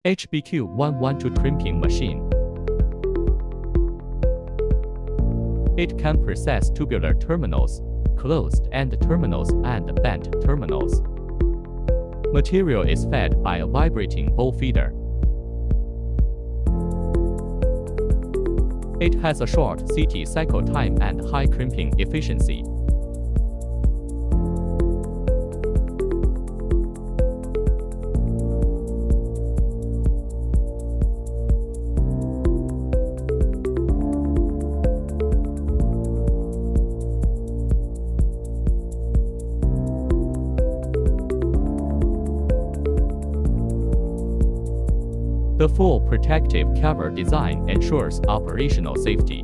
HBQ-112 Crimping machine. It can process tubular terminals, closed-end terminals and bent terminals. Material is fed by a vibrating bowl feeder. It has a short CT cycle time and high crimping efficiency. The full protective cover design ensures operational safety.